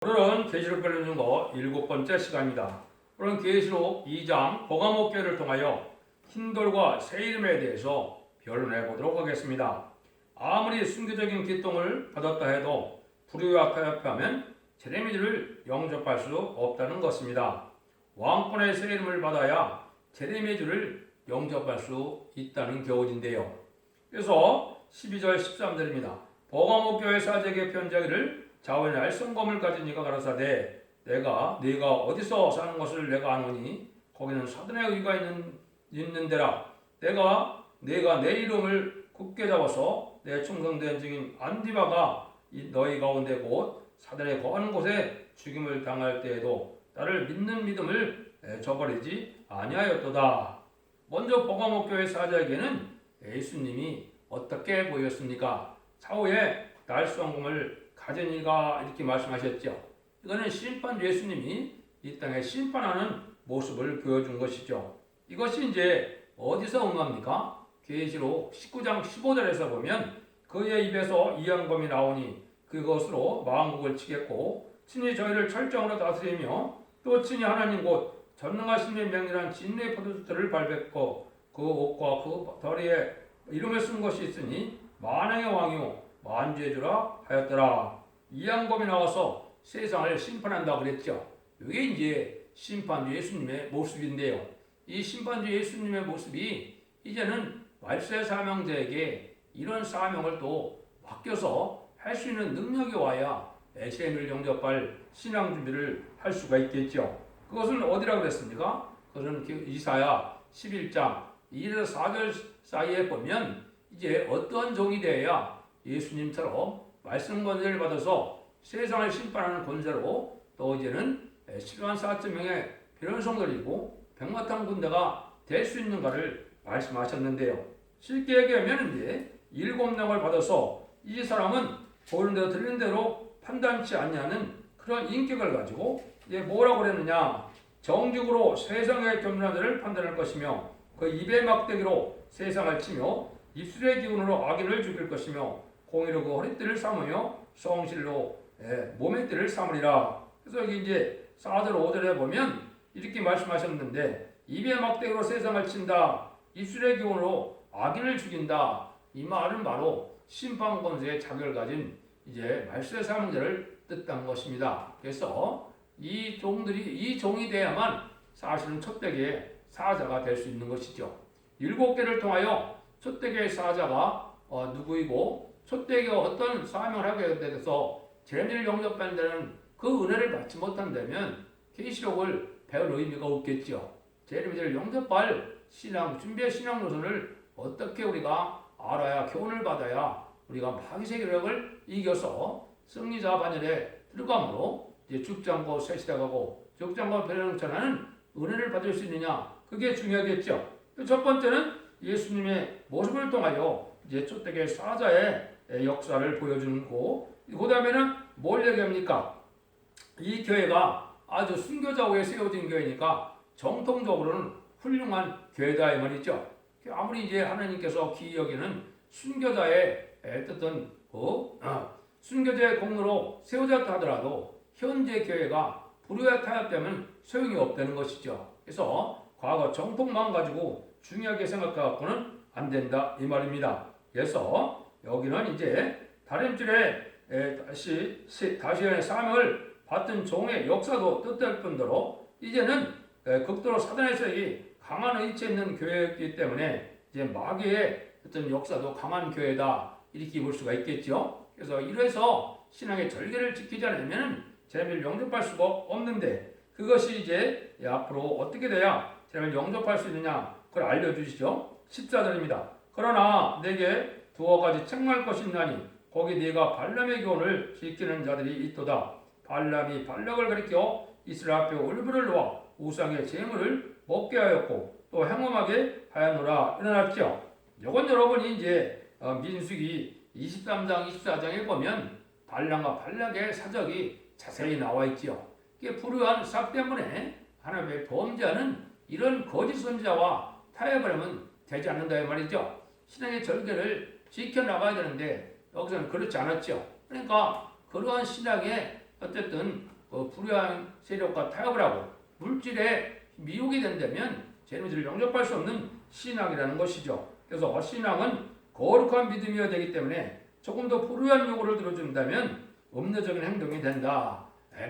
오늘은 계시록 배우는 거 7번째 시간입니다. 오늘은 계시록 2장 버가목교회를 통하여 흰돌과 새 이름에 대해서 변론해 보도록 하겠습니다. 아무리 순교적인 기통을 받았다 해도 불의와 타협하면 제레미야를 영접할 수 없다는 것입니다. 왕권의 새 이름을 받아야 제레미야를 영접할 수 있다는 교훈인데요. 그래서 12절 13절입니다. 버가목교회 사제에게 편지하기를 자원의 알성검을 가진 이가 가라사대 네가 어디서 사는 것을 내가 아노니 거기는 사단의 의가 있는 데라. 내가 내 이름을 굳게 잡아서 내 충성된 증인 안디바가 너희 가운데 곧 사단에 거하는 곳에 죽임을 당할 때에도 나를 믿는 믿음을 저버리지 아니하였도다. 먼저 버가목교회 사제에게는 예수님이 어떻게 보였습니까? 차후에 날성검을 가진 이가 이렇게 말씀하셨죠. 이거는 심판 예수님이 이 땅에 심판하는 모습을 보여준 것이죠. 이것이 이제 어디서 응합니까? 계시록 19장 15절에서 보면 그의 입에서 이양검이 나오니 그것으로 만국을 치겠고 친히 저희를 철저으로 다스리며 또 친히 하나님 곧 전능하신 명이란 진리의 포도주들을 밟았고 그 옷과 그 다리에 이름을 쓴 것이 있으니 만왕의 왕이요 만주의 주라 하였더라. 이양검이 나와서 세상을 심판한다 그랬죠. 이게 이제 심판주 예수님의 모습인데요. 이 심판주 예수님의 모습이 이제는 말세 사명자에게 이런 사명을 또 맡겨서 할 수 있는 능력이 와야 제임을 영접할 신앙 준비를 할 수가 있겠죠. 그것은 어디라고 그랬습니까? 그것은 이사야 11장 2에서 4절 사이에 보면 이제 어떤 종이 되어야 예수님처럼 말씀 권세를 받아서 세상을 심판하는 권세로 또 이제는 10만 4천 명의 변호성들이고 백마탄 군대가 될 수 있는가를 말씀하셨는데요. 쉽게 얘기하면 이제 7명을 받아서 이 사람은 보는 대로 들리는 대로 판단치 않냐는 그런 인격을 가지고 이제 뭐라고 그랬느냐? 정직으로 세상의 겸손한 판단할 것이며 그 입의 막대기로 세상을 치며 입술의 기운으로 악인을 죽일 것이며 공의로 그 허리띠를 삼으며 성실로 몸의 띠를 삼으리라. 그래서 여기 이제 4절 5절에 보면 이렇게 말씀하셨는데 입의 막대기로 세상을 친다. 입술의 기운으로 악인을 죽인다. 이 말은 바로 심판 권세의 자격을 가진 이제 말세 사명자를 뜻한 것입니다. 그래서 이 종이 돼야만 사실은 촛대기의 사자가 될 수 있는 것이죠. 7개를 통하여 촛대기의 사자가 누구이고 촛대기가 어떤 사명을 하게 돼서 제레미야를 영접하는 데는 그 은혜를 받지 못한다면 계시록을 배울 의미가 없겠죠. 제레미야를 영접할 준비의 신앙 노선을 어떻게 우리가 알아야 교훈을 받아야 우리가 마귀의 세력을 이겨서 승리자 반열에 들어감으로 이제 죽지 않고 새 시작하고 죽지 않고 변형천하는 은혜를 받을 수 있느냐, 그게 중요하겠죠. 첫 번째는 예수님의 모습을 통하여 이제 촛대기의 사자의 역사를 보여주는 거. 그 다음에는 뭘 얘기합니까? 이 교회가 아주 순교자 후에 세워진 교회니까 정통적으로는 훌륭한 교회다 이 말이죠. 아무리 이제 하나님께서 기이 여기는 순교자의 뜻은 순교자의 공로로 세워졌다 하더라도 현재 교회가 불의와 타협되면 소용이 없다는 것이죠. 그래서 과거 정통만 가지고 중요하게 생각해갖고는 안 된다 이 말입니다. 그래서 여기는 이제 다림줄에 다시의 사명을 받던 종의 역사도 뜻할 뿐더러 이제는 극도로 사단의 세력이 강한 의지에 있는 교회이기 때문에 이제 마귀의 어떤 역사도 강한 교회다 이렇게 볼 수가 있겠죠. 그래서 이래서 신앙의 절개를 지키지 않으면 제레미야를 영접할 수가 없는데 그것이 이제 앞으로 어떻게 돼야 제레미야를 영접할 수 있느냐 그걸 알려주시죠. 14절입니다. 그러나 내게 두어 가지 책망할 것이 있나니 거기 네가 발람의 교훈을 지키는 자들이 있도다. 발람이 발락을 가리켜 이스라엘 앞에 올무를 놓아 우상의 제물을 먹게 하였고 또 행음하게 하였노라 일어났죠. 이건 여러분이 이제 민수기 23장 24장에 보면 발람과 발락의 사적이 자세히 나와 있죠. 이게 불의한 싹 때문에 하나님의 범죄하는 이런 거짓 선지자와 타협을 하면 되지 않는다 이 말이죠. 신앙의 절개를 지켜나가야 되는데 여기서는 그렇지 않았죠. 그러니까 그러한 신앙의 어쨌든 불의한 세력과 타협을 하고 물질에 미혹이 된다면 재미를 영접할 수 없는 신앙이라는 것이죠. 그래서 신앙은 거룩한 믿음이어야 되기 때문에 조금 더 불의한 요구를 들어준다면 음료적인 행동이 된다.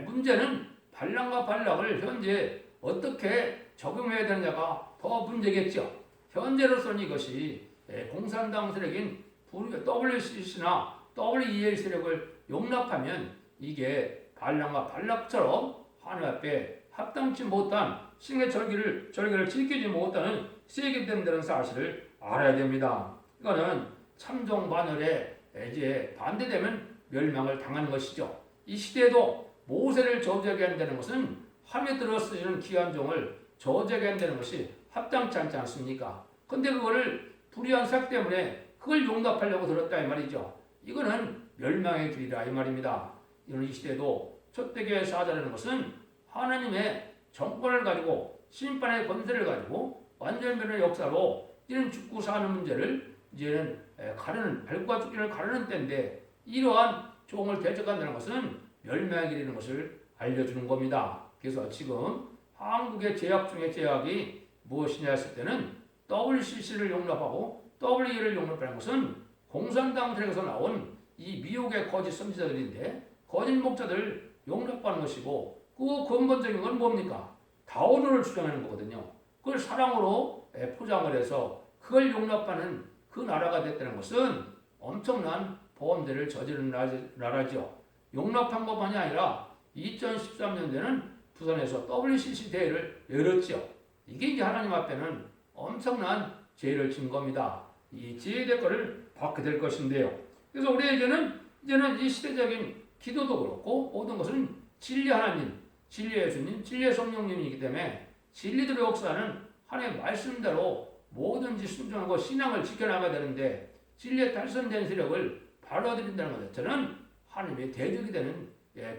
문제는 반락과 반락을 현재 어떻게 적용해야 되느냐가 더 문제겠죠. 현재로서는 이것이 공산당 세력인 WCC나 WEL 세력을 용납하면 이게 반락과 반락처럼 하나님 앞에 합당치 못한 신의 절기를 지키지 못하는 세게 된다는 사실을 알아야 됩니다. 이거는 참종 반열에 이제 반대되면 멸망을 당하는 것이죠. 이 시대에도 모세를 저주하게 한다는 것은 함에 들어 쓰이는 귀한 종을 저주하게 한다는 것이 합당치 않지 않습니까? 근데 그거를 불의한 삭 때문에 그걸 용납하려고 들었다 이 말이죠. 이거는 멸망의 길이라 이 말입니다. 이런 이 시대도 첫대교의 사자라는 것은 하나님의 정권을 가지고 심판의 권세를 가지고 완전변의 역사로 이런 죽고 사는 문제를 이제는 가르는 밟과 죽기를 가르는 때인데 이러한 종을 대적한다는 것은 멸망의 길이라는 것을 알려주는 겁니다. 그래서 지금 한국의 제약 중에 제약이 무엇이냐 했을 때는 WCC를 용납하고 WE를 용납하는 것은 공산당 세력에서 나온 이 미혹의 거짓 선지자들인데 거짓 목자들 용납하는 것이고 그 근본적인 건 뭡니까? 다원어를 주장하는 거거든요. 그걸 사랑으로 포장을 해서 그걸 용납하는 그 나라가 됐다는 것은 엄청난 범죄를 저지른 나라죠. 용납한 것만이 아니라 2013년에는 부산에서 WCC 대회를 열었죠. 이게 이제 하나님 앞에는 엄청난 죄를 진 겁니다. 이 죄의 대가를 받게 될 것인데요. 그래서 우리에게는 이제는 이 시대적인 기도도 그렇고 모든 것은 진리 하나님, 진리의 예수님, 진리의 성령님이기 때문에 진리들의 역사는 하나님의 말씀대로 뭐든지 순종하고 신앙을 지켜나가야 되는데 진리에 달성된 세력을 발라드린다는 것 자체는 하나님의 대적이 되는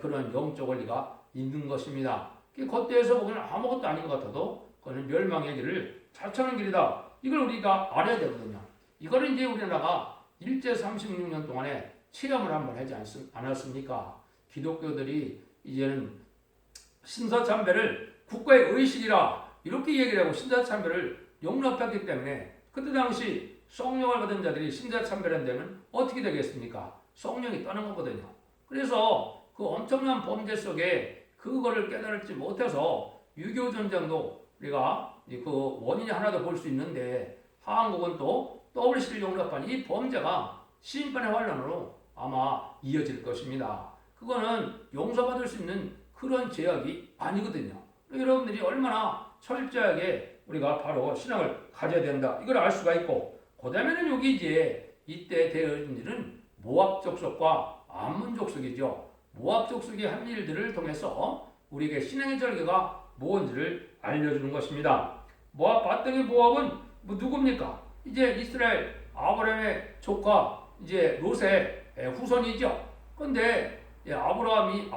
그런 영적 원리가 있는 것입니다. 겉대에서 보면 아무것도 아닌 것 같아도 그거는 멸망의 길을 자처하는 길이다. 이걸 우리가 알아야 되거든요. 이거를 이제 우리나라가 일제 36년 동안에 체험을 한번 하지 않았습니까? 기독교들이 이제는 신사참배를 국가의 의식이라 이렇게 얘기를 하고 신사참배를 용납했기 때문에 그때 당시 성령을 받은 자들이 신사참배를 한다면 어떻게 되겠습니까? 성령이 떠난 거거든요. 그래서 그 엄청난 범죄 속에 그거를 깨달지 못해서 6.25 전쟁도 우리가 그 원인이 하나도 볼 수 있는데 한국은 또 WC를 용납한 이 범죄가 심판의 환란으로 아마 이어질 것입니다. 그거는 용서받을 수 있는 그런 죄악이 아니거든요. 여러분들이 얼마나 철저하게 우리가 바로 신앙을 가져야 된다. 이걸 알 수가 있고 그 다음에는 여기 이제 이때 되어진 일은 모압 족속과 암몬 족속이죠. 모압 족속이 한 일들을 통해서 우리에게 신앙의 절개가 뭔지를 알려주는 것입니다. 모압 바등의 모압은 누굽니까? 이제 이스라엘 아브라함의 조카 이제 롯의 후손이죠. 그런데 아브라함의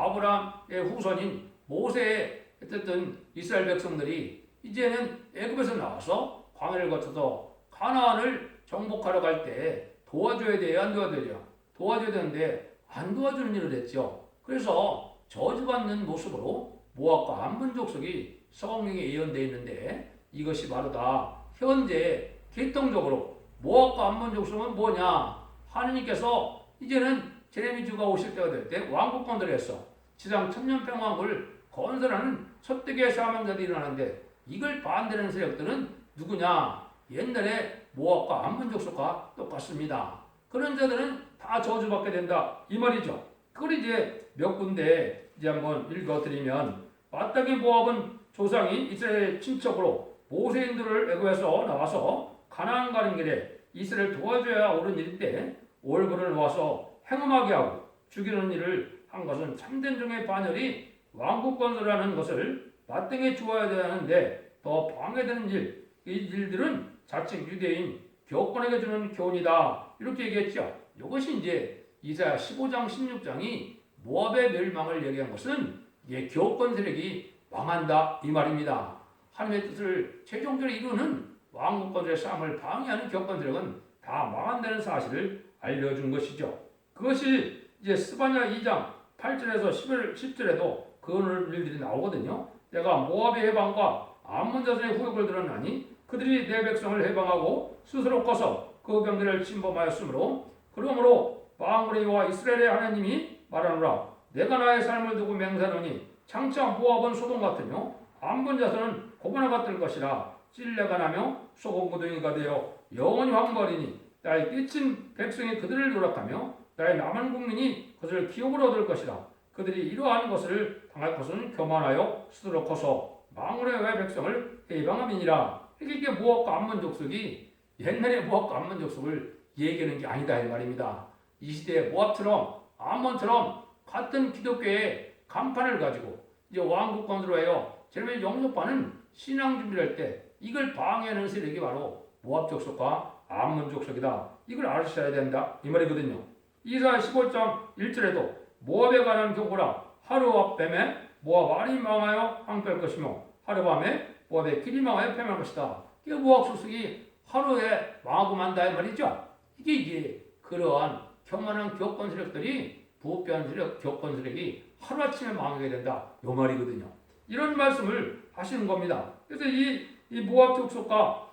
후손인 모세의 어쨌든 이스라엘 백성들이 이제는 애굽에서 나와서 광야를 거쳐서 가나안을 정복하러 갈 때 도와줘야 돼요, 안 도와줘야 돼요? 도와줘야 되는데 안 도와주는 일을 했죠. 그래서 저주받는 모습으로 모압과 암몬 족속이 성경에 예언되어 있는데 이것이 바로 다 현재 계통적으로 모압과 암몬 족속은 뭐냐? 하느님께서 이제는 제레미주가 오실 때가 될 때 왕국 건설했어. 지상 천년평왕국을 건설하는 첫대기의 사명자들이 일어나는데 이걸 반대하는 세력들은 누구냐? 옛날에 모압과 암몬 족속과 똑같습니다. 그런 자들은 다 저주받게 된다 이 말이죠. 그걸 이제 몇 군데 이제 한번 읽어드리면 마땅히 모압은 조상이 이스라엘 친척으로 모세인들을 애굽에서 나와서 가나안 가는 길에 이스라엘 도와줘야 옳은 일인데 올고를 놓아서 행음하게 하고 죽이는 일을 한 것은 참된 종의 반열이 왕국 건설하는 것을 마땅히 주어야 되는데 더 방해되는 일, 이 일들은 자칭 유대인 교권에게 주는 교훈이다 이렇게 얘기했죠. 이것이 이제 이사야 15장 16장이 모압의 멸망을 얘기한 것은 교권 세력이 망한다 이 말입니다. 하나님의 뜻을 최종적으로 이루는 왕국 건설의 싸움을 방해하는 교권 세력은 다 망한다는 사실을 알려준 것이죠. 그것이 이제 스바냐 2장 8절에서 10절에도 그런 일들이 나오거든요. 내가 모압의 해방과 암몬 자손의 후욕을 들었나니 그들이 내 백성을 해방하고 스스로 커서 그 병들을 침범하였으므로 그러므로 만군의 여호와 이스라엘의 하나님이 말하노라. 내가 나의 삶을 두고 맹세하노니 장차 모압은 소돔 같으며 암몬 자손은 고구마 같을 것이라. 찔레가 나며 소금 구덩이가 되어 영원히 황무하리니 나의 끼친 백성이 그들을 요락하며 나의 남은 국민이 그들을 기업으로 얻을 것이라. 그들이 이러한 것을 당할 것은 교만하여 스스로 커서 만군의 여호와의 백성을 해방함이니라. 이게 모압과 암몬 족속이 옛날의 모압과 암몬 족속을 얘기하는 게 아니다 이 말입니다. 이 시대에 모압처럼 암몬처럼 같은 기독교의 간판을 가지고 이제 왕국권으로 해요. 제르미야 영접하는 신앙 준비를 할 때 이걸 방해하는 세력이 바로 모압 족속과 암몬 족속이다. 이걸 아셔야 된다 이 말이거든요. 이사야 15장 1절에도 모압에 관한 경고라. 하루와 밤에 모압 알이 망하여 황폐할 것이며 하루밤에 모압의 길이 망하여 패할 것이다. 이게 모압 족속이 하루에 망하고 만다 이 말이죠. 이게 그러한 교만한 교권 세력들이 부패한 세력, 교권 세력이 하루아침에 망하게 된다 이 말이거든요. 이런 말씀을 하시는 겁니다. 그래서 이 모압 족속과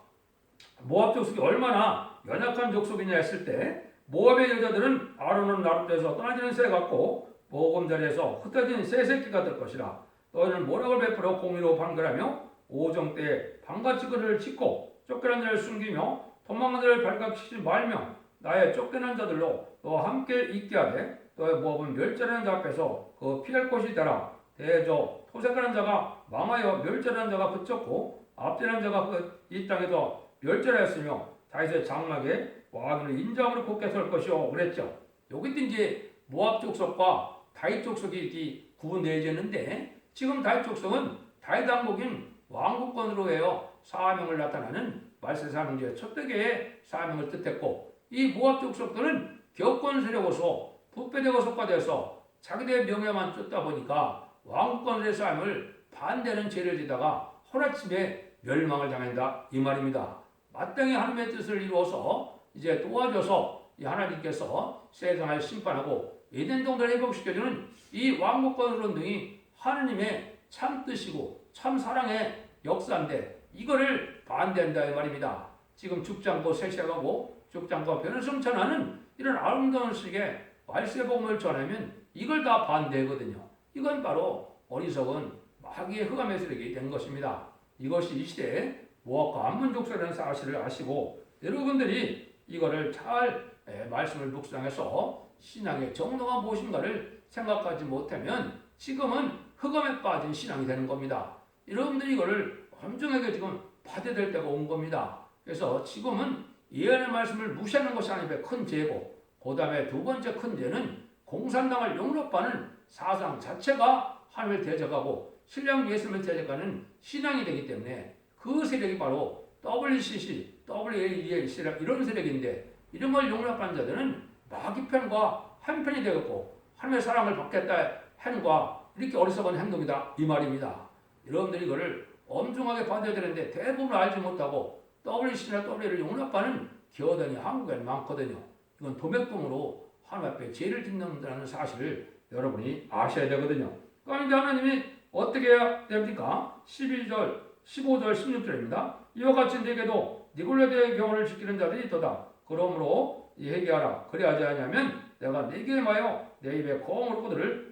모압 족속이 얼마나 연약한 족속이냐 했을 때 모압의 여자들은 아론은 나룻배에서 떠나지는 새 같고 보금자리에서 흩어진 새 새끼가 될 것이라. 너희는 모락을 베풀어 공의로 판결하며 오정 때에 방같이 그를 찢고 쫓겨난 자를 숨기며 도망간 자를 발각시키지 말며 나의 쫓겨난 자들로 너와 함께 있게 하되 너의 모압은 멸절하는 자 앞에서 그 피할 곳이 되라. 대저 토색하는 자가 망하여 멸절하는 자가 그쳤고 앞지는 자가 이 땅에서 멸절하였으며 다윗의 장막에 왕을 인자함으로 굳게 설 것이요 그랬죠. 여기도 이제 모압 족속과 다윗 족속이 이렇게 구분되어졌는데 지금 다윗 족속은 다윗 왕국인 왕국권으로 해요 사명을 나타나는 말세사명제의 첫 대계의 사명을 뜻했고 이 모압 족속들은 격권 세력으로서 부패되고 속화되어서 자기들의 명예만 쫓다 보니까 왕국권의 삶을 반대하는 죄를 지다가 하루아침에 멸망을 당한다 이 말입니다. 마땅히 하나님의 뜻을 이루어서 이제 도와줘서 이 하나님께서 세상을 심판하고 에덴 동산을 회복시켜주는 이 왕국권 운동이 하나님의 참 뜻이고 참 사랑의 역사인데 이거를 반대한다 이 말입니다. 지금 죽지 않고 섹시하고 죽지 않고 변화성천하는 이런 아름다운 식의 말세복음을 전하면 이걸 다 반대하거든요. 이건 바로 어리석은 마귀의 흑암의 세력이 된 것입니다. 이것이 이 시대에 모압과 암몬 족속이라는 사실을 아시고 여러분들이 이거를 잘 말씀을 묵상해서 신앙의 정도가 무엇인가를 생각하지 못하면 지금은 흑암에 빠진 신앙이 되는 겁니다. 여러분들이 이거를 엄중하게 지금 받아야 될 때가 온 겁니다. 그래서 지금은 예언의 말씀을 무시하는 것이 하나님의 큰 죄고 그 다음에 두 번째 큰 죄는 공산당을 용납하는 사상 자체가 하나님을 대적하고 신령 예수님을 대적하는 신앙이 되기 때문에 그 세력이 바로 WCC, WAEA 세력 이런 세력인데 이런 걸 용납하는 자들은 마귀 편과 한편이 되었고 하나님의 사랑을 받겠다 행과 이렇게 어리석은 행동이다 이 말입니다. 여러분들이 이거를 엄중하게 받아야 되는데 대부분 알지 못하고 WCC나 WA를 용납하는 교단이 한국에 많거든요. 이건 도매금으로 하나님 앞에 죄를 짓는다는 사실을 여러분이 아셔야 되거든요. 그러니까 하나님이 어떻게 해야 됩니까? 12절, 15절, 16절입니다. 이와 같이 내게도 니골라대의 경호를 지키는 자들이 있도다. 그러므로 회개하라. 그래야지 하냐면 내가 네게 임하여 내 입에 거음으로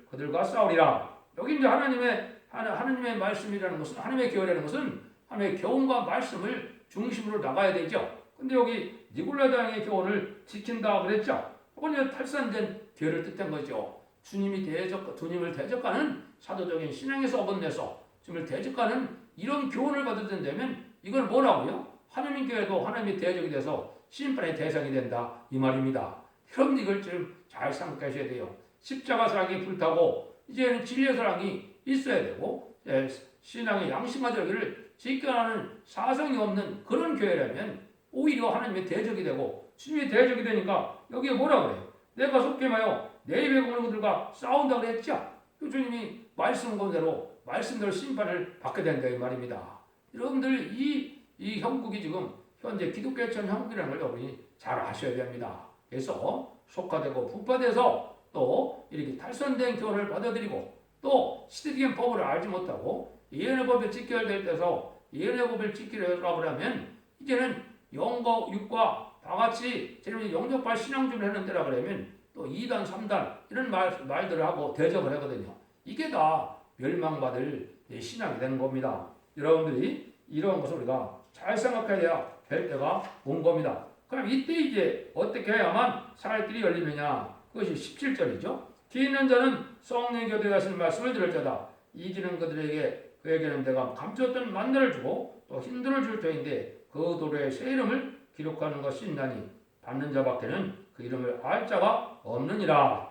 그들과 싸우리라. 여기 이제 하나님의 말씀이라는 것은 하나님의 교회라는 것은 하나님의 교훈과 말씀을 중심으로 나가야 되죠. 근데 여기 니골라당의 교훈을 지킨다 그랬죠. 이건 탈선된 교회를 뜻한 거죠. 주님을 대적하는 사도적인 신앙에서 어긋내서 주님을 대적하는 이런 교훈을 받아들인다면 이걸 뭐라고요? 하나님 교회도 하나님의 대적이 돼서 심판의 대상이 된다 이 말입니다. 여러분 이걸 좀 잘 생각하셔야 돼요. 십자가 사랑이 불타고 이제는 진리의 사랑이 있어야 되고 신앙의 양심과 저기를 지켜하는 사성이 없는 그런 교회라면 오히려 하나님의 대적이 되고 주님의 대적이 되니까 여기에 뭐라 그래요? 내가 속임하여 내 입에 거는 그들과 싸운다고 했죠. 주님이 말씀대로 심판을 받게 된다 이 말입니다. 여러분들 이 형국이 지금 현재 기독교의 전 형국이라는 걸 여러분이 잘 아셔야 됩니다. 그래서 속화되고 부패돼서 또 이렇게 탈선된 교훈을 받아들이고 또 시대적인 법을 알지 못하고 예언의 법에 직결될 때서 예언의 법을 지키려고 하면 이제는 영과 육과 다 같이 제가 영접할 신앙 준비를 하는 데라 그러면 또 2단, 3단 이런 말들을 하고 대접을 하거든요. 이게 다 멸망받을 신앙이 되는 겁니다. 여러분들이 이런 것을 우리가 잘 생각해야 될 때가 온 겁니다. 그럼 이때 이제 어떻게 해야만 살 길이 열리느냐? 그것이 17절이죠. 기 있는 자는 성령의 교대에 하시는 말씀을 들을 자다. 이기는 그에게는 내가 감추었던 만나를 주고 또 힘들을 줄 터인데 그 도로에 새 이름을 기록하는 것이 있나니 받는 자밖에는 그 이름을 알 자가 없느니라.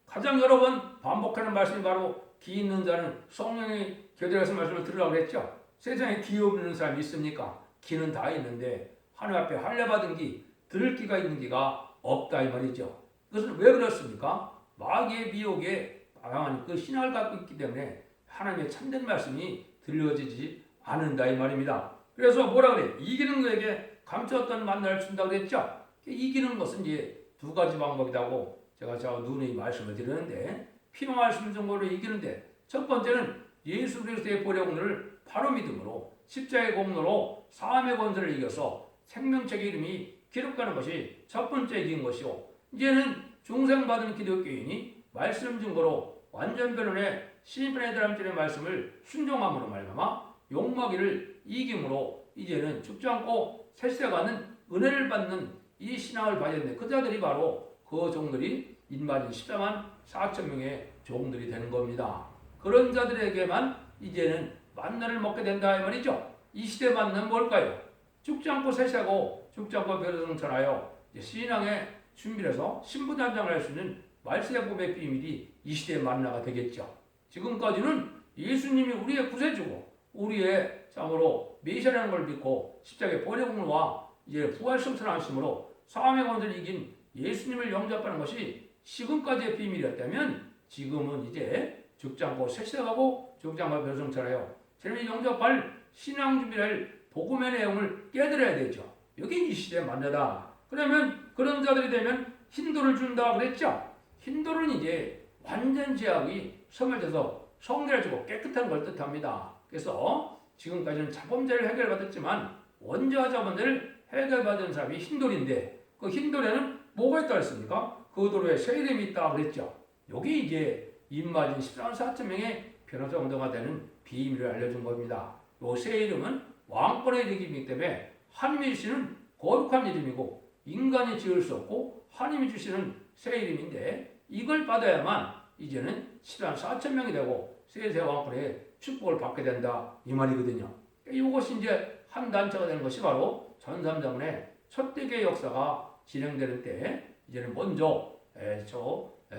가장 여러 번 반복하는 말씀이 바로 기 있는 자는 성령의 교대에 하시는 말씀을 들으라고 그랬죠. 세상에 기 없는 사람이 있습니까? 기는 다 있는데 하나님 앞에 할례받은 기, 들을 기가 있는 기가 없다 이 말이죠. 그것은 왜 그렇습니까? 마귀의 미혹에 당한 그 신앙을 갖고 있기 때문에 하나님의 참된 말씀이 들려지지 않는다 이 말입니다. 그래서 뭐라 그래? 이기는 그에게 감추었던 만나를 준다 그랬죠. 이기는 것은 이제 두 가지 방법이라고 제가 누누이 말씀을 드리는데 피로 말씀 정보로 이기는데 첫 번째는 예수 그리스도의 보혈의 공로를 바로 믿음으로 십자의 공로로 사함의 권세를 이겨서 생명책의 이름이 기록하는 것이 첫 번째 이긴 것이요. 이제는 중생받은 기독교인이 말씀 증거로 완전 변론의 신편의 다람질의 말씀을 순종함으로 말미암아 욕먹이를 이김으로 이제는 죽지 않고 새세가는 은혜를 받는 이 신앙을 받았는데 그 자들이 바로 그 종들이 인마진 14만 4천 명의 종들이 되는 겁니다. 그런 자들에게만 이제는 만나를 먹게 된다 이 말이죠. 이 시대 만나는 뭘까요? 죽지 않고 새세고 죽지 않고 변호성천하여 신앙의 준비를 해서 신부단장을 할 수 있는 말세법의 비밀이 이 시대의 만나가 되겠죠. 지금까지는 예수님이 우리의 구세주고 우리의 참으로 메시아라는 걸 믿고 십자가의 보혈공로와 이제 부활성천하심으로 사함의 권세를 이긴 예수님을 영접하는 것이 지금까지의 비밀이었다면 지금은 이제 죽지 않고 새세가고 죽지 않고 변호성천하여 주님을 영접할 신앙 준비를 복음의 내용을 깨달아야 되죠. 여기 이 시대의 만나다. 그러면 그런 자들이 되면 힌도를 준다 그랬죠. 힌도는 이제 완전 제약이 소멸돼서 성결해지고 깨끗한 걸 뜻합니다. 그래서 지금까지는 자범죄를 해결받았지만 원죄와 자범죄를 해결받은 사람이 힌돌인데 그 힌돌에는 뭐가 있다 그랬습니까? 그 도로에 새 이름이 있다 그랬죠. 여기 이제 입맞은 14만 4천 명의 변호사 운동가 되는 비밀을 알려준 겁니다. 이 새 이름은 왕권의 이름이기 때문에 하나님이 주시는 거룩한 이름이고 인간이 지을 수 없고 하나님이 주시는 새 이름인데 이걸 받아야만 이제는 14만 4천 명이 되고 새 왕권의 축복을 받게 된다 이 말이거든요. 이것이 이제 한 단체가 되는 것이 바로 전삼자문의 첫 대교의 역사가 진행되는 때 이제는 먼저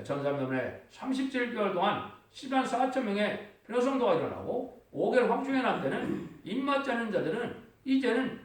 전삼자문의 37개월 동안 14만 4천 명의 변호성도가 일어나고 5개월 황충에 난 때는 입맞지 않은 자들은 이제는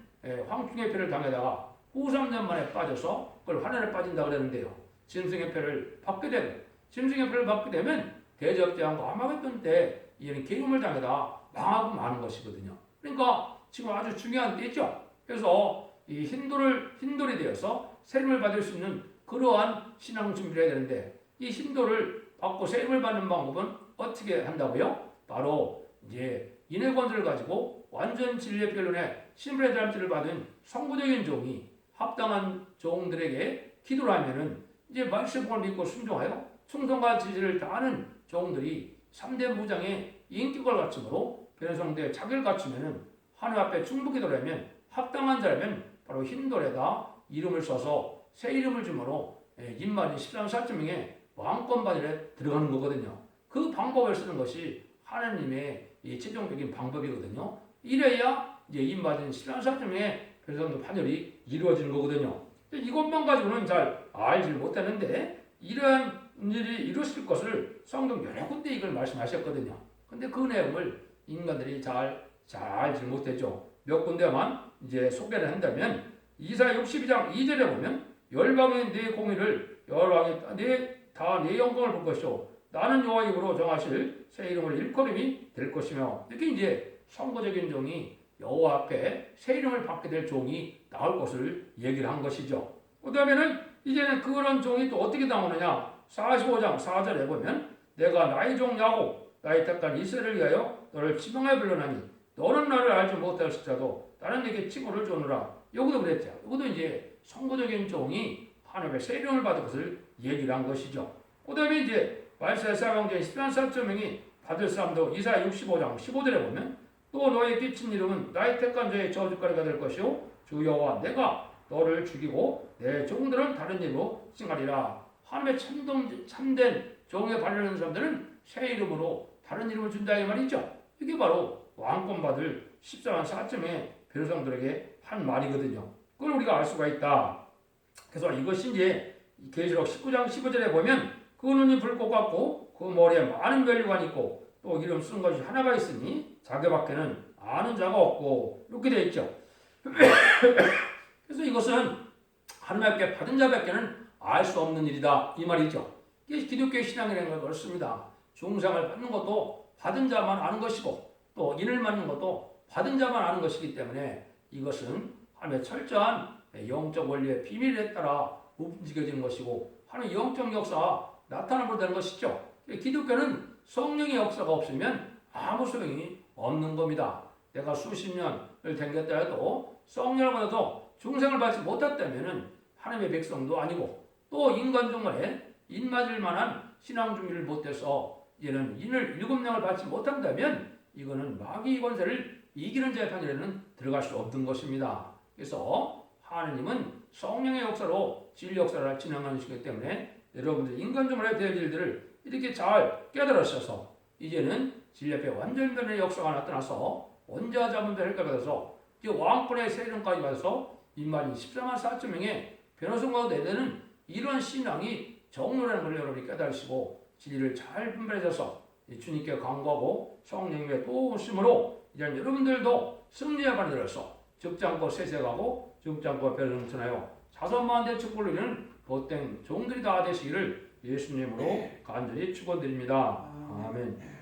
황충의 표를 당해다가 후 3년 만에 빠져서 그걸 환란에 빠진다 그러는데요. 짐승의 표를 받게 되고 짐승의 표를 받게 되면 대접대왕과 아마겟돈 때 이는 계금을 당해다 망하고 마는 것이거든요. 그러니까 지금 아주 중요한 때죠. 그래서 이 힌돌이 되어서 세림을 받을 수 있는 그러한 신앙 준비를 해야 되는데 이 힌돌을 받고 세림을 받는 방법은 어떻게 한다고요? 바로 이제 인의 권세를 가지고 완전 진리의 변론에 신분의 다람쥐를 받은 성부적인 종이 합당한 종들에게 기도를 하면은 이제 말씀을 믿고 순종하여 충성과 지지를 다하는 종들이 3대 무장의 인격을 갖춤으로 변성대 자기를 갖추면은 하나님 앞에 충분 기도를 하면 합당한 자라면 바로 흰돌에다 이름을 써서 새 이름을 주므로 인마진 13, 4천 명의 왕권반열에 들어가는 거거든요. 그 방법을 쓰는 것이 하나님의 이 최종적인 방법이거든요. 이래야 이제 인마진 13, 4천 명의 변성도 판열이 이루어지는 거거든요. 이것만 가지고는 잘 알지 못하는데 이러한 일이 이루어질 것을 성경 여러 군데 이걸 말씀하셨거든요. 근데 그 내용을 인간들이 잘 알지 못했죠. 몇 군데만 이제 소개를 한다면 이사야 62장 2절에 보면 열방의 내 공의를 열왕이 내 영광을 볼 것이요 나는 여호와 입으로 정하실 새 이름을 일컬음이 될 것이며 이렇게 이제 선거적인 종이 여호와 앞에 새 이름을 받게 될 종이 나올 것을 얘기를 한 것이죠. 그 다음에는 이제는 그런 종이 또 어떻게 나오느냐 45장 4절에 보면 내가 나의 종 야곱 나의 택한 이스라엘을 위하여 너를 지명하여 불러나니 너는 나를 알지 못하였을지라도 나는 네게 칭호를 주노라. 여기도 그랬죠. 여기도 이제 선거적인 종이 하나님의 새 이름을 받은 것을 얘기를 한 것이죠. 그 다음에 이제 말세의 사명제 13사명이 받을 사람도 이사야 65장 15절에 보면 또 너의 끼친 이름은 나의 택한 자의 저주거리가 될 것이요 주 여호와 내가 너를 죽이고 내 종들은 다른 이름으로 칭하리라. 하나님의 참된 종에 바르는 사람들은 새 이름으로 다른 이름을 준다 이 말이죠. 이게 바로 왕권 받을 14만 4점의 백성들에게 한 말이거든요. 그걸 우리가 알 수가 있다. 그래서 이것이 이제 계시록 19장 15절에 보면 그 눈이 불꽃 같고 그 머리에 많은 멸류관이 있고 또 이름 쓴 것이 하나가 있으니 자기밖에는 아는 자가 없고 이렇게 되어 있죠. 그래서 이것은 하나님께 받은 자밖에는 알 수 없는 일이다 이 말이죠. 이게 기독교 신앙이라는 걸 그렇습니다. 중상을 받는 것도 받은 자만 아는 것이고 또 인을 맡는 것도 받은 자만 아는 것이기 때문에 이것은 하나님의 철저한 영적 원리의 비밀에 따라 움직여지는 것이고 하나님의 영적 역사가 나타나면 되는 것이죠. 기독교는 성령의 역사가 없으면 아무 소용이 없는 겁니다. 내가 수십 년을 댕겼다 해도 성령을 받아서 중생을 받지 못했다면 하나님의 백성도 아니고 또 인간 중간에 인맞을 만한 신앙 준비를 못해서 이는 인을 7명을 받지 못한다면 이거는 마귀 권세를 이기는 재판에는 들어갈 수 없는 것입니다. 그래서 하나님은 성령의 역사로 진리 역사를 진행하는 것이기 때문에 여러분들 인간적으로 될 일들을 이렇게 잘 깨달으셔서 이제는 진리 앞에 완전변의 역사가 나타나서 원자 자문들 헬까받아서 이제 왕권의 세력까지 받아서 인만이 14만 4천 명의 변호사가 되는 이런 신앙이 정로라는 걸 여러분이 깨달으시고 진리를 잘 분별해서 주님께 간구하고 성령님의 도우심으로 이제 여러분들도 승리의 반을 들어서 적지 않고 세세가고 적지 않고 변론천하여 자선만대 축복을 이루는 복된 종들이 다 되시기를 예수님으로 간절히 축원드립니다. 아멘.